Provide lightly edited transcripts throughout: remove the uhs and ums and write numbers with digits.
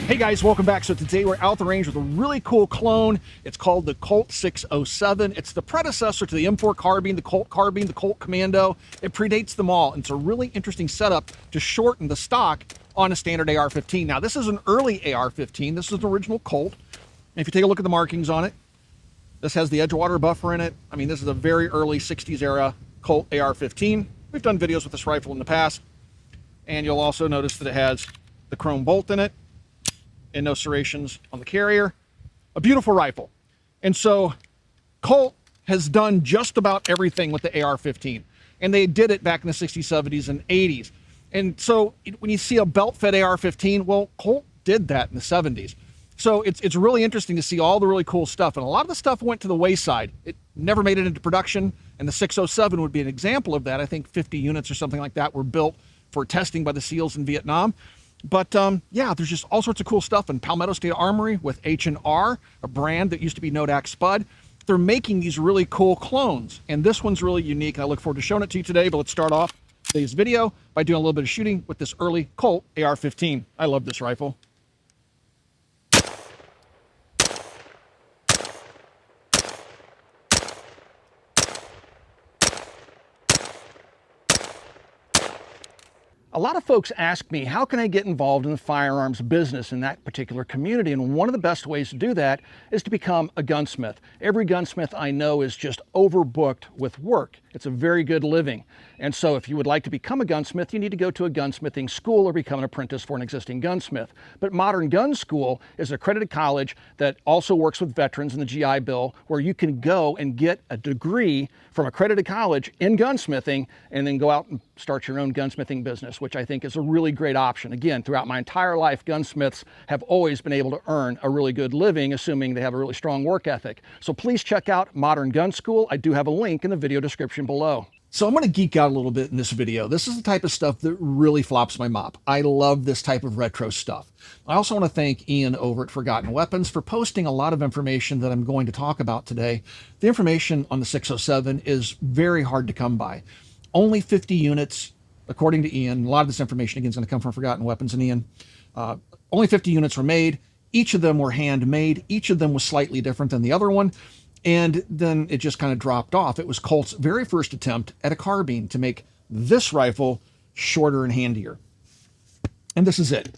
Hey guys, welcome back. So today we're out the range with a really cool clone. It's called the Colt 607. It's the predecessor to the M4 Carbine, the Colt Carbine, the Colt Commando. It predates them all, and it's a really interesting setup to shorten the stock on a standard AR-15. Now, this is an early AR-15. This is an original Colt. And if you take a look at the markings on it, this has the Edgewater buffer in it. I mean, this is a very early 60s era Colt AR-15. We've done videos with this rifle in the past. And you'll also notice that it has the chrome bolt in it, and no serrations on the carrier. A beautiful rifle. And so Colt has done just about everything with the AR-15, and they did it back in the 60s, 70s, and 80s. And so when you see a belt-fed AR-15, well, Colt did that in the 70s. So it's really interesting to see all the really cool stuff, and a lot of the stuff went to the wayside. It never made it into production, and the 607 would be an example of that. I think 50 units or something like that were built for testing by the SEALs in Vietnam. But yeah, there's just all sorts of cool stuff in Palmetto State Armory with H&R, a brand that used to be Nodak Spud. They're making these really cool clones, and this one's really unique, and I look forward to showing it to you today. But let's start off today's video by doing a little bit of shooting with this early Colt AR-15. I love this rifle. A lot of folks ask me, how can I get involved in the firearms business in that particular community? And one of the best ways to do that is to become a gunsmith. Every gunsmith I know is just overbooked with work. It's a very good living. And so if you would like to become a gunsmith, you need to go to a gunsmithing school or become an apprentice for an existing gunsmith. But Modern Gun School is an accredited college that also works with veterans in the GI Bill, where you can go and get a degree from accredited college in gunsmithing and then go out and start your own gunsmithing business, which I think is a really great option. Again, throughout my entire life, gunsmiths have always been able to earn a really good living, assuming they have a really strong work ethic. So please check out Modern Gun School. I do have a link in the video description below. So I'm going to geek out a little bit in this video. This is the type of stuff that really flops my mop. I love this type of retro stuff. I also want to thank Ian over at Forgotten Weapons for posting a lot of information that I'm going to talk about today. The information on the 607 is very hard to come by. Only 50 units, according to Ian. A lot of this information, again, is going to come from Forgotten Weapons and Ian. Only 50 units were made. Each of them were handmade. Each of them was slightly different than the other one. And then it just kind of dropped off. It was Colt's very first attempt at a carbine to make this rifle shorter and handier. And this is it.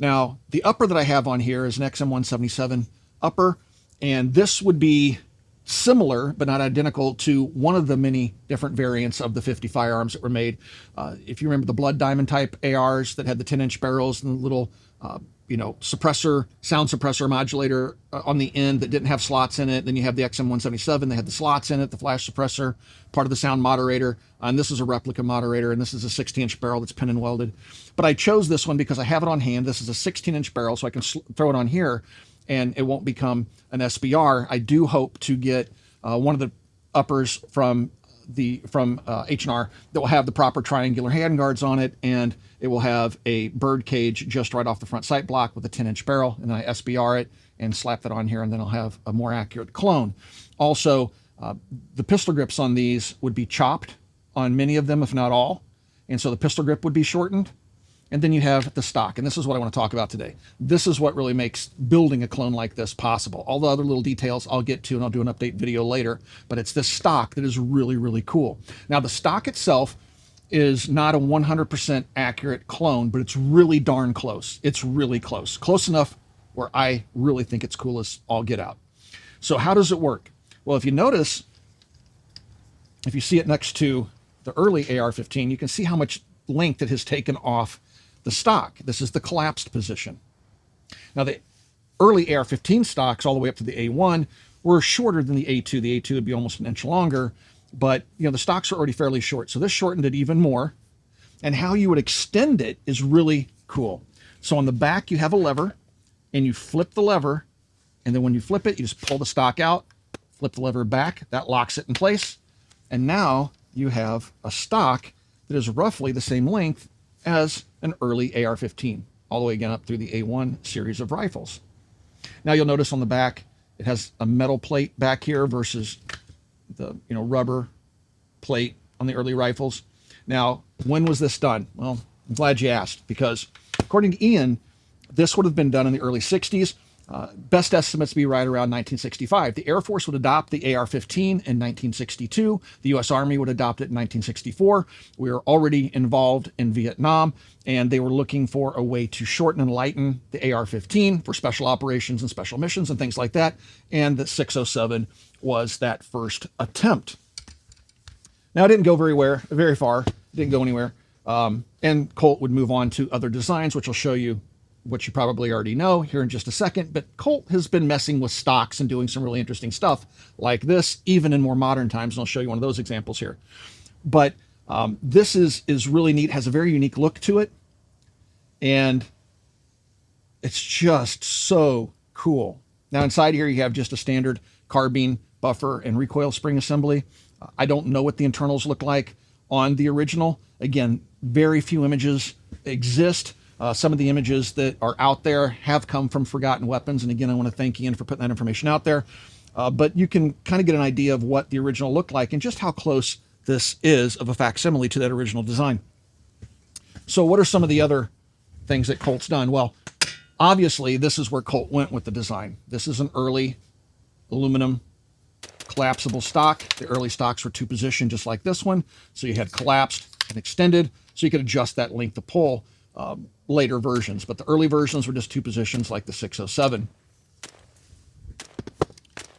Now, the upper that I have on here is an XM177 upper, and this would be similar but not identical to one of the many different variants of the 50 firearms that were made. If you remember the blood diamond type ARs that had the 10-inch barrels and the little suppressor, sound suppressor modulator on the end that didn't have slots in it. Then you have the XM177, they had the slots in it, the flash suppressor, part of the sound moderator. And this is a replica moderator, and this is a 16-inch barrel that's pin and welded. But I chose this one because I have it on hand. This is a 16-inch barrel, so I can throw it on here and it won't become an SBR. I do hope to get one of the uppers from H&R that will have the proper triangular handguards on it, and it will have a bird cage just right off the front sight block with a 10-inch barrel, and then I SBR it and slap that on here, and then I'll have a more accurate clone. Also, the pistol grips on these would be chopped on many of them, if not all, and so the pistol grip would be shortened. And then you have the stock, and this is what I want to talk about today. This is what really makes building a clone like this possible. All the other little details I'll get to, and I'll do an update video later, but it's this stock that is really, really cool. Now, the stock itself is not a 100% accurate clone, but it's really darn close. It's really close. Close enough where I really think it's cool as all get out. So how does it work? Well, if you notice, if you see it next to the early AR-15, you can see how much length it has taken off the stock. This is the collapsed position. Now, the early AR-15 stocks, all the way up to the A1, were shorter than the A2. The A2 would be almost an inch longer, but the stocks are already fairly short. So this shortened it even more. And how you would extend it is really cool. So on the back, you have a lever, and you flip the lever, and then when you flip it, you just pull the stock out, flip the lever back, that locks it in place, and now you have a stock that is roughly the same length as an early AR-15, all the way again up through the A1 series of rifles. Now you'll notice on the back, it has a metal plate back here versus the rubber plate on the early rifles. Now, when was this done? Well, I'm glad you asked, because according to Ian, This would have been done in the early 60s. Best estimates be right around 1965. The Air Force would adopt the AR-15 in 1962. The U.S. Army would adopt it in 1964. We were already involved in Vietnam, and they were looking for a way to shorten and lighten the AR-15 for special operations and special missions and things like that. And the 607 was that first attempt. Now, it didn't go very far. It didn't go anywhere. And Colt would move on to other designs, which I'll show you, what you probably already know here in just a second. But Colt has been messing with stocks and doing some really interesting stuff like this, even in more modern times. And I'll show you one of those examples here. But this is really neat, has a very unique look to it. And it's just so cool. Now inside here, you have just a standard carbine buffer and recoil spring assembly. I don't know what the internals look like on the original. Again, very few images exist. Some of the images that are out there have come from Forgotten Weapons. And again, I want to thank Ian for putting that information out there. But you can kind of get an idea of what the original looked like and just how close this is of a facsimile to that original design. So what are some of the other things that Colt's done? Well, obviously, this is where Colt went with the design. This is an early aluminum collapsible stock. The early stocks were two position, just like this one. So you had collapsed and extended, so you could adjust that length of pull. Later versions, but the early versions were just two positions like the 607.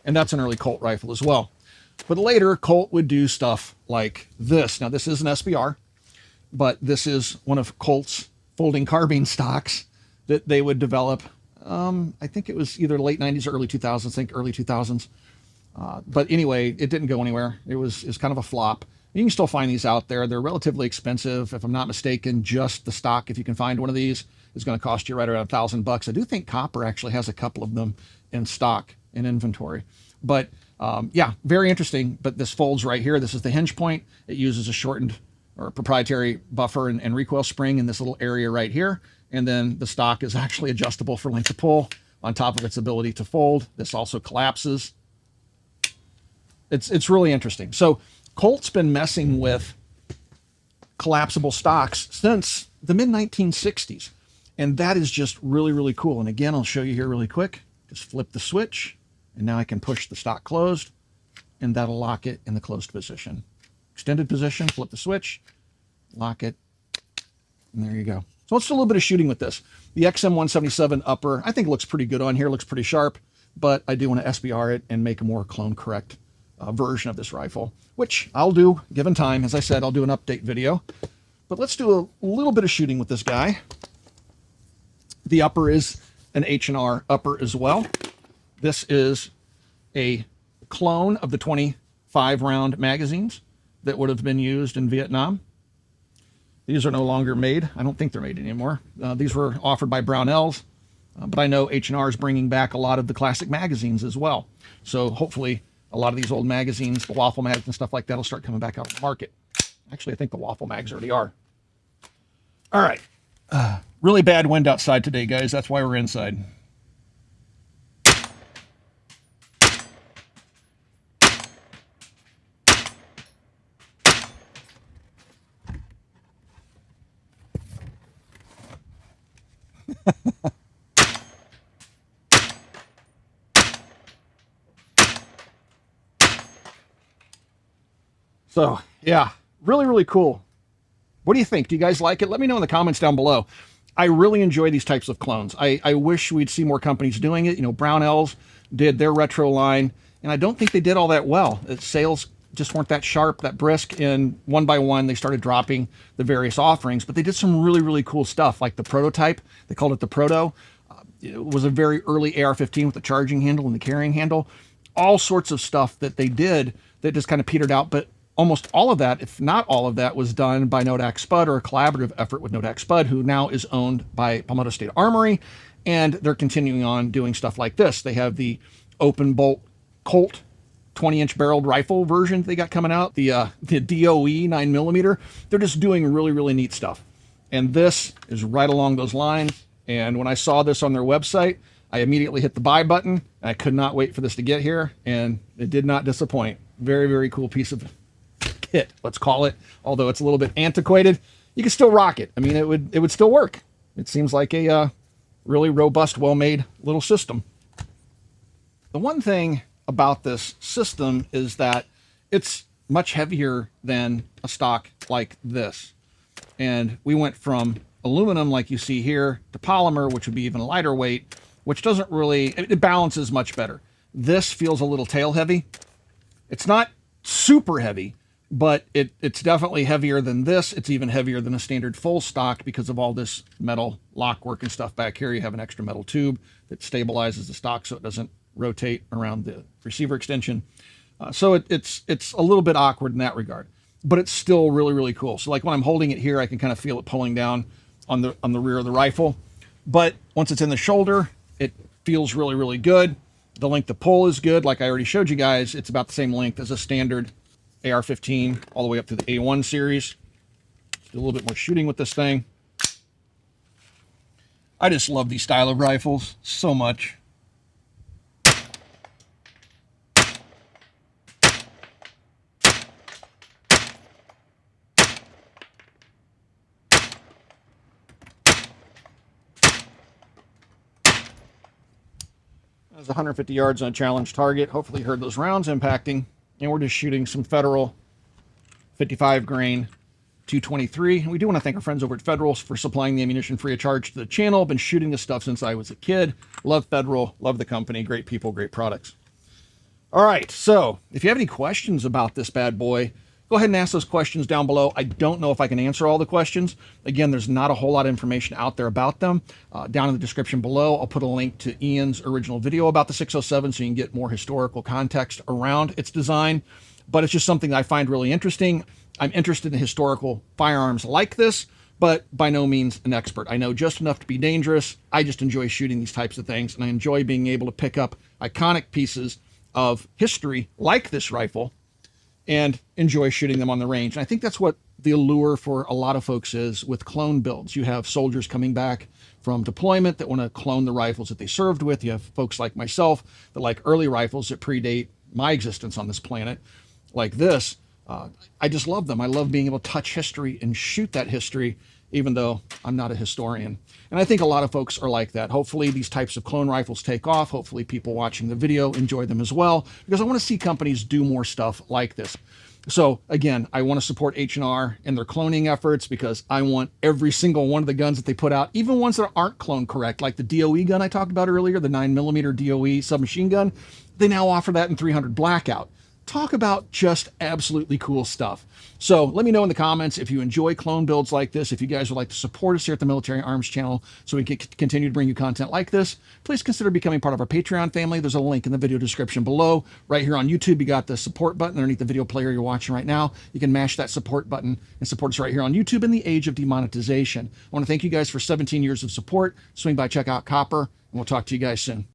And that's an early Colt rifle as well. But later, Colt would do stuff like this. Now, this is an SBR, but this is one of Colt's folding carbine stocks that they would develop. I think it was either late 90s or early 2000s, I think early 2000s. But anyway, it didn't go anywhere. It was kind of a flop. You can still find these out there. They're relatively expensive. If I'm not mistaken, just the stock, if you can find one of these, is going to cost you right around $1,000. I do think Copper actually has a couple of them in stock, in inventory. But yeah, very interesting. But this folds right here. This is the hinge point. It uses a shortened or proprietary buffer and recoil spring in this little area right here. And then the stock is actually adjustable for length of pull on top of its ability to fold. This also collapses. It's really interesting. So Colt's been messing with collapsible stocks since the mid-1960s. And that is just really, really cool. And again, I'll show you here really quick. Just flip the switch, and now I can push the stock closed, and that'll lock it in the closed position. Extended position, flip the switch, lock it, and there you go. So let's do a little bit of shooting with this. The XM177 upper, I think looks pretty good on here, looks pretty sharp, but I do want to SBR it and make a more clone correct version of this rifle, which I'll do given time. As I said, I'll do an update video, but let's do a little bit of shooting with this guy. The upper is an H&R upper as well. This is a clone of the 25 round magazines that would have been used in Vietnam. These are no longer made. I don't think they're made anymore. These were offered by Brownells, but I know H&R is bringing back a lot of the classic magazines as well. So hopefully a lot of these old magazines, the waffle mags and stuff like that, will start coming back out on the market. Actually, I think the waffle mags already are. All right. Really bad wind outside today, guys. That's why we're inside. So, yeah, really, really cool. What do you think? Do you guys like it? Let me know in the comments down below. I really enjoy these types of clones. I wish we'd see more companies doing it. You know, Brownells did their retro line, and I don't think they did all that well. Sales just weren't that sharp, that brisk, and one by one they started dropping the various offerings, but they did some really, really cool stuff, like the prototype. They called it the Proto. It was a very early AR-15 with the charging handle and the carrying handle. All sorts of stuff that they did that just kind of petered out, but almost all of that, if not all of that, was done by Nodak Spud, or a collaborative effort with Nodak Spud, who now is owned by Palmetto State Armory, and they're continuing on doing stuff like this. They have the open bolt Colt 20-inch barreled rifle version they got coming out, the DOE 9mm. They're just doing really, really neat stuff. And this is right along those lines. And when I saw this on their website, I immediately hit the buy button. I could not wait for this to get here, and it did not disappoint. Very, very cool piece of kit, let's call it. Although it's a little bit antiquated, you can still rock it. I mean, it would still work. It seems like a really robust, well-made little system. The one thing about this system is that it's much heavier than a stock like this. And we went from aluminum, like you see here, to polymer, which would be even lighter weight, which doesn't really, it balances much better. This feels a little tail heavy. It's not super heavy, but it's definitely heavier than this. It's even heavier than a standard full stock because of all this metal lock work and stuff back here. You have an extra metal tube that stabilizes the stock so it doesn't rotate around the receiver extension. So it's a little bit awkward in that regard, but it's still really, really cool. So like when I'm holding it here, I can kind of feel it pulling down on the rear of the rifle. But once it's in the shoulder, it feels really, really good. The length of pull is good. Like I already showed you guys, it's about the same length as a standard AR-15 all the way up to the A1 series. Do a little bit more shooting with this thing. I just love these style of rifles so much. That's 150 yards on a challenge target. Hopefully you heard those rounds impacting. And we're just shooting some Federal 55 grain 223. And we do want to thank our friends over at Federal for supplying the ammunition free of charge to the channel. I've been shooting this stuff since I was a kid. Love Federal, love the company, great people, great products. All right, so if you have any questions about this bad boy, go ahead and ask those questions down below. I don't know if I can answer all the questions. Again, there's not a whole lot of information out there about them. Down in the description below, I'll put a link to Ian's original video about the 607 so you can get more historical context around its design. But it's just something that I find really interesting. I'm interested in historical firearms like this, but by no means an expert. I know just enough to be dangerous. I just enjoy shooting these types of things, and I enjoy being able to pick up iconic pieces of history like this rifle and enjoy shooting them on the range. And I think that's what the allure for a lot of folks is with clone builds. You have soldiers coming back from deployment that want to clone the rifles that they served with. You have folks like myself that like early rifles that predate my existence on this planet, like this. I just love them. I love being able to touch history and shoot that history, even though I'm not a historian. And I think a lot of folks are like that. Hopefully these types of clone rifles take off. Hopefully people watching the video enjoy them as well, because I want to see companies do more stuff like this. So again, I want to support H&R and their cloning efforts because I want every single one of the guns that they put out, even ones that aren't cloned correct, like the DOE gun I talked about earlier, the 9mm DOE submachine gun. They now offer that in 300 blackout. Talk about just absolutely cool stuff. So let me know in the comments if you enjoy clone builds like this. If you guys would like to support us here at the Military Arms channel so we can continue to bring you content like this, please consider becoming part of our Patreon family. There's a link in the video description below. Right here on YouTube, you got the support button underneath the video player you're watching right now. You can mash that support button and support us right here on YouTube in the age of demonetization. I want to thank you guys for 17 years of support. Swing by, check out Copper, and we'll talk to you guys soon.